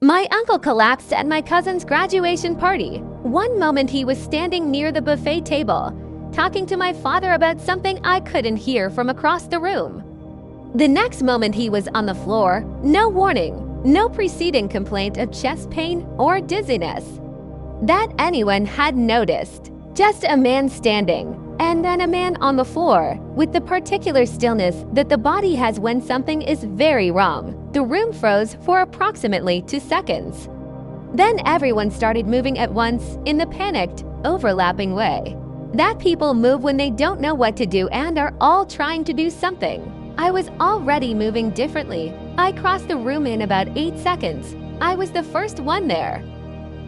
My uncle collapsed at my cousin's graduation party. One moment he was standing near the buffet table, talking to my father about something I couldn't hear from across the room. The next moment he was on the floor, no warning, no preceding complaint of chest pain or dizziness that anyone had noticed. Just a man standing, and then a man on the floor, with the particular stillness that the body has when something is very wrong. The room froze for approximately 2 seconds. Then everyone started moving at once in the panicked, overlapping way that people move when they don't know what to do and are all trying to do something. I was already moving differently. I crossed the room in about 8 seconds. I was the first one there.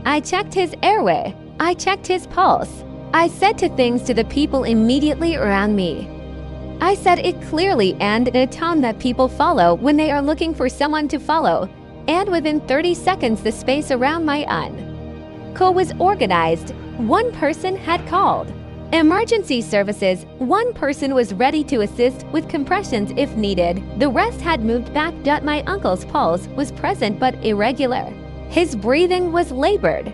I checked his airway. I checked his pulse. I said things to the people immediately around me. I said it clearly and in a tone that people follow when they are looking for someone to follow, and within 30 seconds the space around my uncle was organized. One person had called emergency services. One person was ready to assist with compressions if needed. The rest had moved back. My uncle's pulse was present but irregular. His breathing was labored.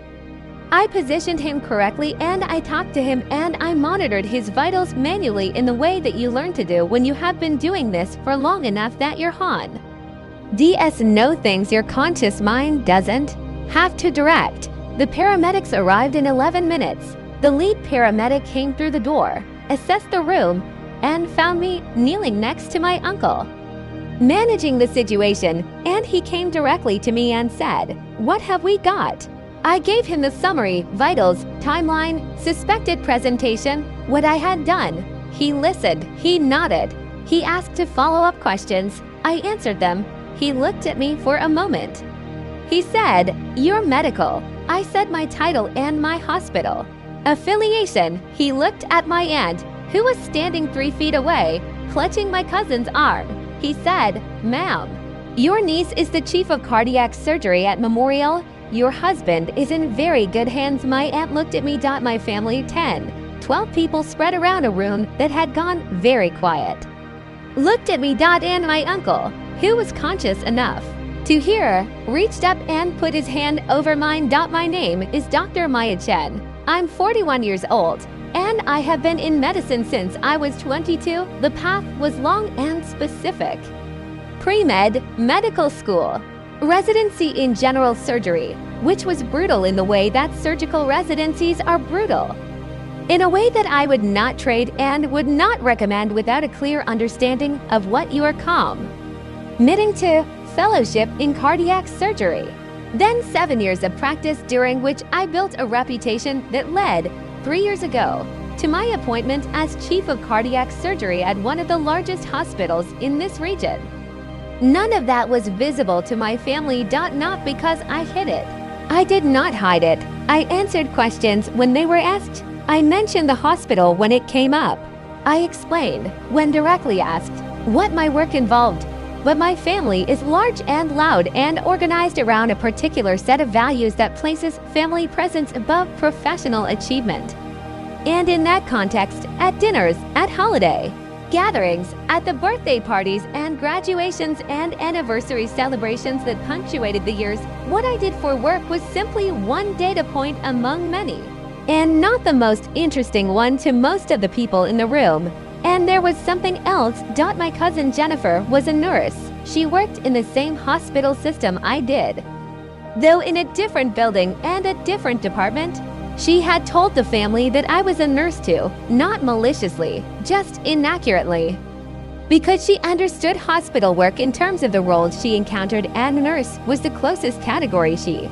I positioned him correctly and I talked to him and I monitored his vitals manually in the way that you learn to do when you have been doing this for long enough that your DS know things your conscious mind doesn't have to direct. The paramedics arrived in 11 minutes. The lead paramedic came through the door, assessed the room, and found me kneeling next to my uncle, managing the situation, and he came directly to me and said, "What have we got?" I gave him the summary, vitals, timeline, suspected presentation, what I had done. He listened, he nodded. He asked to follow-up questions. I answered them. He looked at me for a moment. He said, "You're medical." I said my title and my hospital affiliation. He looked at my aunt, who was standing 3 feet away, clutching my cousin's arm. He said, "Ma'am, your niece is the chief of cardiac surgery at Memorial. Your husband is in very good hands." My aunt looked at me. My family, 10, 12 people spread around a room that had gone very quiet, looked at me. And my uncle, who was conscious enough to hear, reached up and put his hand over mine. My name is Dr. Maya Chen. I'm 41 years old, and I have been in medicine since I was 22. The path was long and specific. Pre-med, medical school, residency in general surgery, which was brutal in the way that surgical residencies are brutal, in a way that I would not trade and would not recommend without a clear understanding of what you are committing to. Fellowship in cardiac surgery. Then 7 years of practice, during which I built a reputation that led, 3 years ago, to my appointment as chief of cardiac surgery at one of the largest hospitals in this region. None of that was visible to my family. Not because I hid it. I did not hide it. I answered questions when they were asked. I mentioned the hospital when it came up. I explained, when directly asked, what my work involved. But my family is large and loud and organized around a particular set of values that places family presence above professional achievement. And in that context, at dinners, at holiday gatherings, at the birthday parties and graduations and anniversary celebrations that punctuated the years, what I did for work was simply one data point among many, and not the most interesting one to most of the people in the room. And there was something else. My cousin Jennifer was a nurse. She worked in the same hospital system I did, though in a different building and a different department. She had told the family that I was a nurse too, not maliciously, just inaccurately, because she understood hospital work in terms of the roles she encountered, and nurse was the closest category she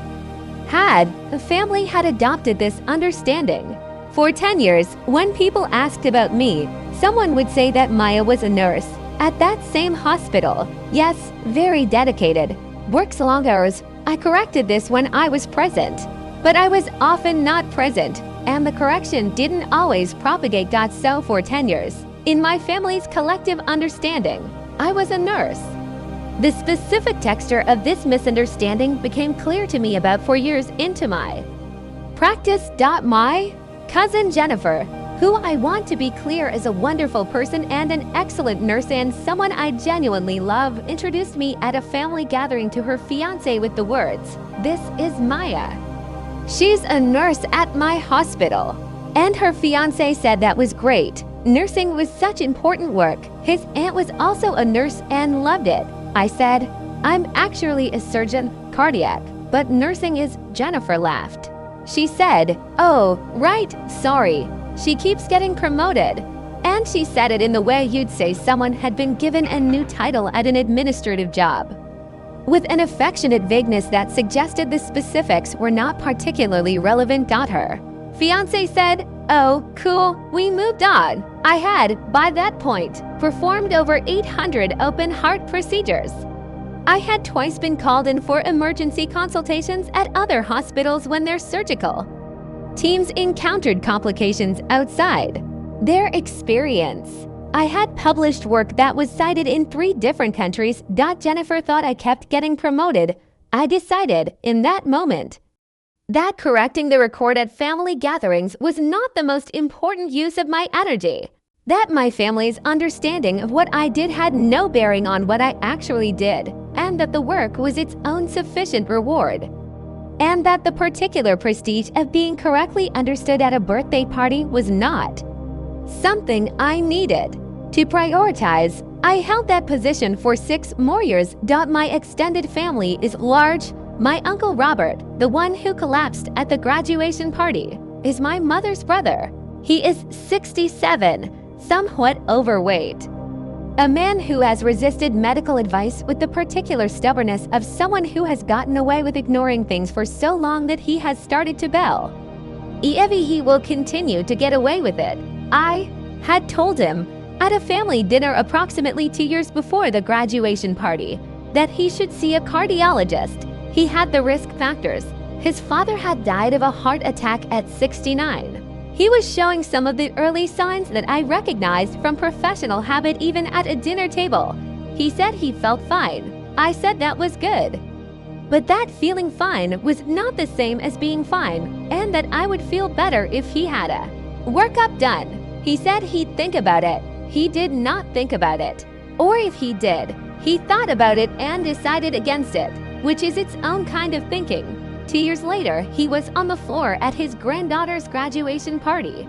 had. The family had adopted this understanding. For 10 years, when people asked about me, someone would say that Maya was a nurse at that same hospital. Yes, very dedicated, works long hours. I corrected this when I was present, but I was often not present, and the correction didn't always propagate. So for 10 years, in my family's collective understanding, I was a nurse. The specific texture of this misunderstanding became clear to me about 4 years into my practice. My cousin Jennifer, who I want to be clear is a wonderful person and an excellent nurse and someone I genuinely love, introduced me at a family gathering to her fiance with the words, "This is Maya. She's a nurse at my hospital." And her fiance said that was great. Nursing was such important work. His aunt was also a nurse and loved it. I said, "I'm actually a surgeon, cardiac, but nursing is." Jennifer laughed. She said, "Oh, right, sorry. She keeps getting promoted." And she said it in the way you'd say someone had been given a new title at an administrative job, with an affectionate vagueness that suggested the specifics were not particularly relevant. Her fiance said, "Oh, cool, we moved on." I had, by that point, performed over 800 open heart procedures. I had twice been called in for emergency consultations at other hospitals when their surgical teams encountered complications outside their experience. I had published work that was cited in 3 different countries. Jennifer thought I kept getting promoted. I decided, in that moment, that correcting the record at family gatherings was not the most important use of my energy. That my family's understanding of what I did had no bearing on what I actually did, and that the work was its own sufficient reward. And that the particular prestige of being correctly understood at a birthday party was not something I needed to prioritize. I held that position for 6 more years. My extended family is large. My uncle Robert, the one who collapsed at the graduation party, is my mother's brother. He is 67, somewhat overweight. A man who has resisted medical advice with the particular stubbornness of someone who has gotten away with ignoring things for so long that he has started to believe he will continue to get away with it. I had told him at a family dinner approximately 2 years before the graduation party that he should see a cardiologist. He had the risk factors. His father had died of a heart attack at 69. He was showing some of the early signs that I recognized from professional habit even at a dinner table. He said he felt fine. I said that was good. But that feeling fine was not the same as being fine, and that I would feel better if he had a workup done. He said he'd think about it. He did not think about it. Or if he did, he thought about it and decided against it, which is its own kind of thinking. 2 years later, he was on the floor at his granddaughter's graduation party.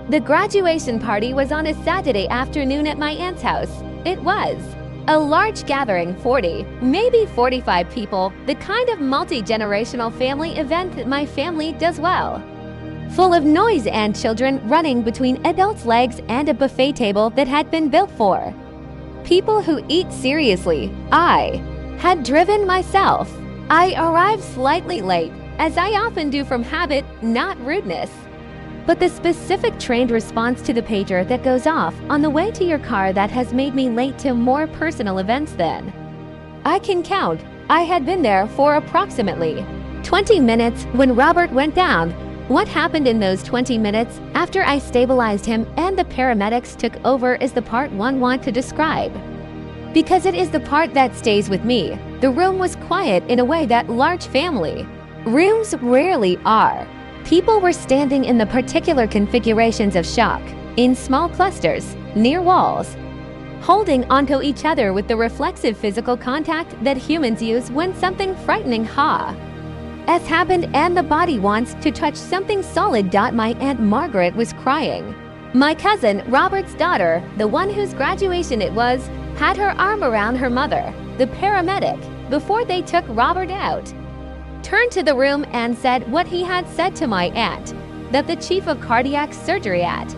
The graduation party was on a Saturday afternoon at my aunt's house. It was a large gathering, 40, maybe 45 people, the kind of multi-generational family event that my family does well. Full of noise and children running between adults' legs and a buffet table that had been built for people who eat seriously. I had driven myself. I arrived slightly late, as I often do from habit, not rudeness. But the specific trained response to the pager that goes off on the way to your car that has made me late to more personal events than I can count. I had been there for approximately 20 minutes when Robert went down. What happened in those 20 minutes after I stabilized him and the paramedics took over is the part one want to describe, because it is the part that stays with me. The room was quiet in a way that large family rooms rarely are. People were standing in the particular configurations of shock, in small clusters, near walls, holding onto each other with the reflexive physical contact that humans use when something frightening has happened and the body wants to touch something solid. My Aunt Margaret was crying. My cousin, Robert's daughter, the one whose graduation it was, had her arm around her mother. The paramedic, before they took Robert out, turned to the room and said what he had said to my aunt, that the chief of cardiac surgery at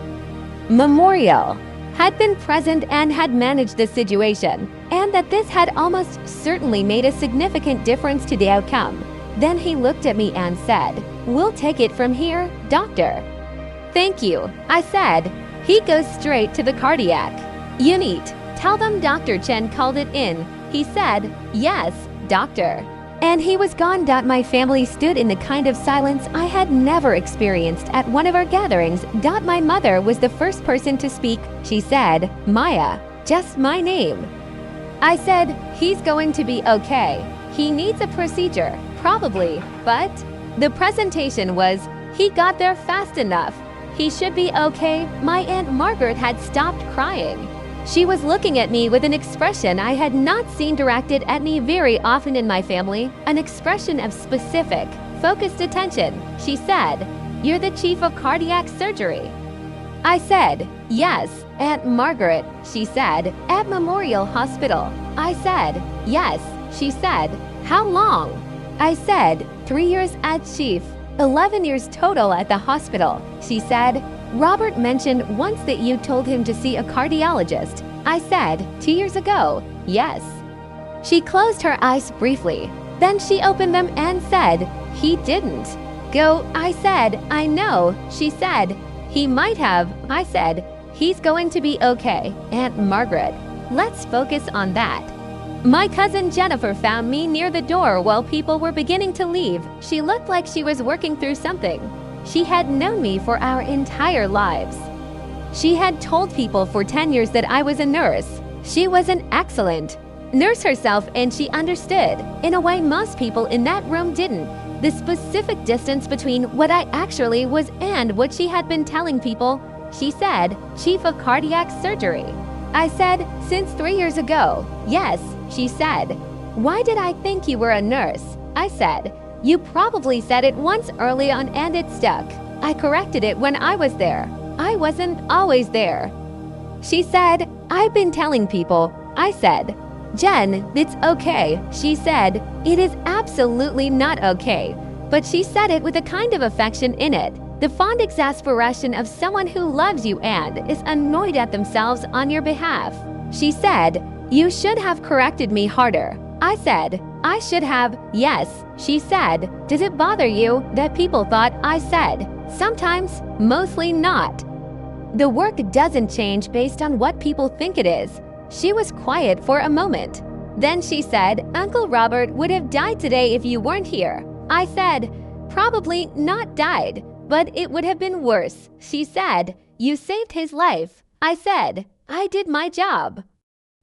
Memorial had been present and had managed the situation, and that this had almost certainly made a significant difference to the outcome. Then he looked at me and said, "We'll take it from here, doctor." "Thank you," I said. "He goes straight to the cardiac unit. Tell them Dr. Chen called it in." He said, "Yes, doctor." And he was gone. My family stood in the kind of silence I had never experienced at one of our gatherings. My mother was the first person to speak. She said, "Maya," just my name. I said, "He's going to be okay. He needs a procedure, probably, but..." The presentation was, he got there fast enough. he should be okay. My Aunt Margaret had stopped crying. She was looking at me with an expression I had not seen directed at me very often in my family, an expression of specific, focused attention. She said, "You're the chief of cardiac surgery." I said, "Yes, Aunt Margaret," she said, "at Memorial Hospital." I said, "Yes," she said, "How long?" I said, 3 years as chief, 11 years total at the hospital. She said, "Robert mentioned once that you told him to see a cardiologist." I said, 2 years ago, "Yes." She closed her eyes briefly. Then she opened them and said, "He didn't." Go, I said, "I know." She said, "He might have." I said, "He's going to be okay, Aunt Margaret. Let's focus on that." My cousin Jennifer found me near the door while people were beginning to leave. She looked like she was working through something. She had known me for our entire lives. She had told people for 10 years that I was a nurse. She was an excellent nurse herself, and she understood, in a way most people in that room didn't, the specific distance between what I actually was and what she had been telling people. She said, "Chief of cardiac surgery." I said, "Since 3 years ago." "Yes," she said. "Why did I think you were a nurse?" I said, "You probably said it once early on and it stuck." I corrected it when I was there. I wasn't always there. She said, "I've been telling people." I said, "Jen, it's okay." She said, "It is absolutely not okay." But she said it with a kind of affection in it, the fond exasperation of someone who loves you and is annoyed at themselves on your behalf. She said, "You should have corrected me harder." I said, "I should have." "Yes," she said. "Does it bother you that people thought?" I said, "Sometimes, mostly not." The work doesn't change based on what people think it is. She was quiet for a moment. Then she said, "Uncle Robert would have died today if you weren't here." I said, "Probably not died, but it would have been worse." She said, "You saved his life." I said, "I did my job."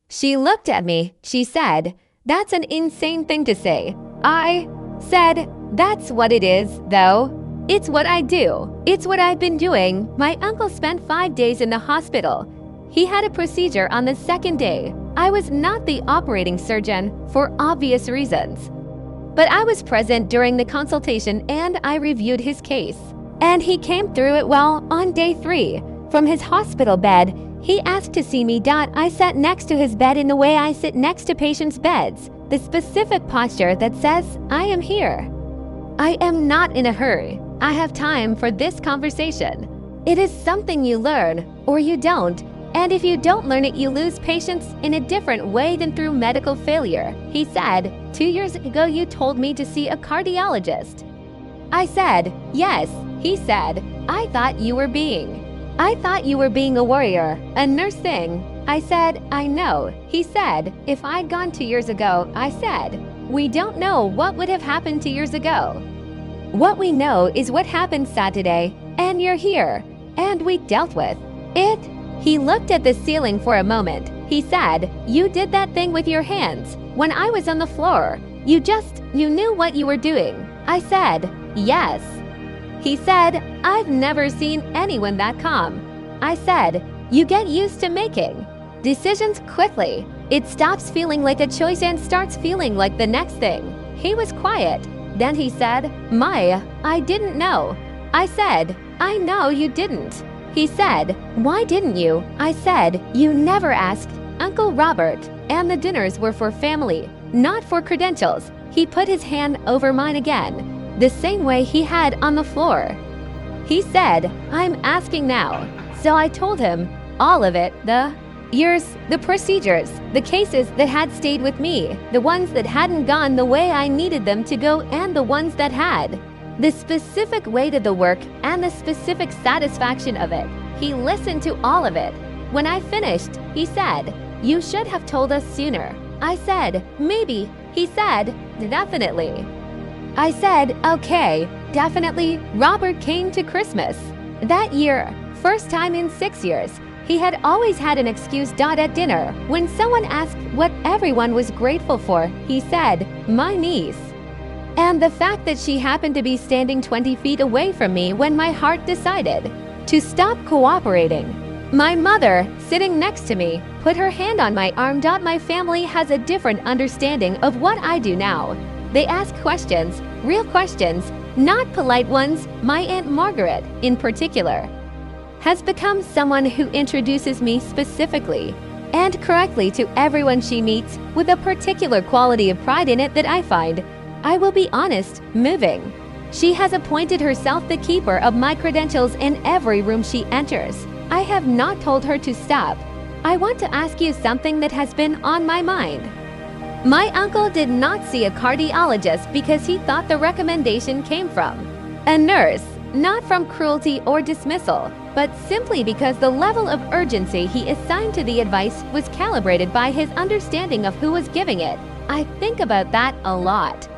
She looked at me. She said, "That's an insane thing to say." I said, "That's what it is, though. It's what I do. It's what I've been doing." My uncle spent 5 days in the hospital. He had a procedure on the second day. I was not the operating surgeon for obvious reasons. But I was present during the consultation and I reviewed his case. And he came through it well on day 3. From his hospital bed, he asked to see me. I sat next to his bed in the way I sit next to patients' beds, the specific posture that says, "I am here. I am not in a hurry. I have time for this conversation." It is something you learn, or you don't. And if you don't learn it, you lose patience in a different way than through medical failure. He said, 2 years ago you told me to see a cardiologist." I said, "Yes." He said, I thought you were being a warrior, a nurse thing." I said, "I know." He said, "If I'd gone 2 years ago," I said, "We don't know what would have happened 2 years ago. What we know is what happened Saturday, and you're here, and we dealt with it." He looked at the ceiling for a moment. He said, "You did that thing with your hands when I was on the floor. You knew what you were doing." I said, "Yes." He said, "I've never seen anyone that calm." I said, "You get used to making decisions quickly. It stops feeling like a choice and starts feeling like the next thing." He was quiet. Then he said, "Maya, I didn't know." I said, "I know you didn't." He said, "Why didn't you?" I said, "You never asked Uncle Robert, and the dinners were for family, not for credentials." He put his hand over mine again, the same way he had on the floor. He said, "I'm asking now." So I told him all of it, the years, the procedures, the cases that had stayed with me, the ones that hadn't gone the way I needed them to go, and the ones that had. The specific weight of the work and the specific satisfaction of it. He listened to all of it. When I finished, he said, "You should have told us sooner." I said, "Maybe." He said, "Definitely." I said, "Okay, definitely." Robert came to Christmas that year, first time in 6 years. He had always had an excuse. At dinner, when someone asked what everyone was grateful for, he said, "My niece." And the fact that she happened to be standing 20 feet away from me when my heart decided to stop cooperating. My mother, sitting next to me, put her hand on my arm. My family has a different understanding of what I do now. They ask questions, real questions, not polite ones. My Aunt Margaret, in particular, has become someone who introduces me specifically and correctly to everyone she meets, with a particular quality of pride in it that I find, I will be honest, moving. She has appointed herself the keeper of my credentials in every room she enters. I have not told her to stop. I want to ask you something that has been on my mind. My uncle did not see a cardiologist because he thought the recommendation came from a nurse, not from cruelty or dismissal, but simply because the level of urgency he assigned to the advice was calibrated by his understanding of who was giving it. I think about that a lot.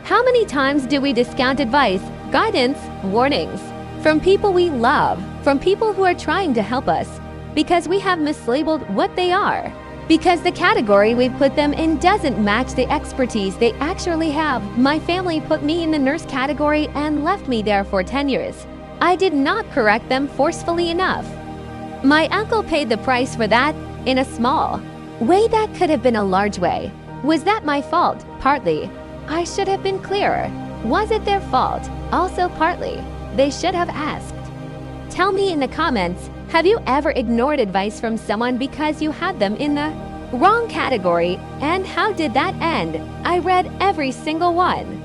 How many times do we discount advice, guidance, warnings from people we love, from people who are trying to help us, because we have mislabeled what they are? Because the category we've put them in doesn't match the expertise they actually have. My family put me in the nurse category and left me there for 10 years. I did not correct them forcefully enough. My uncle paid the price for that in a small way that could have been a large way. Was that my fault? Partly. I should have been clearer. Was it their fault? Also partly. They should have asked. Tell me in the comments, have you ever ignored advice from someone because you had them in the wrong category, and how did that end? I read every single one.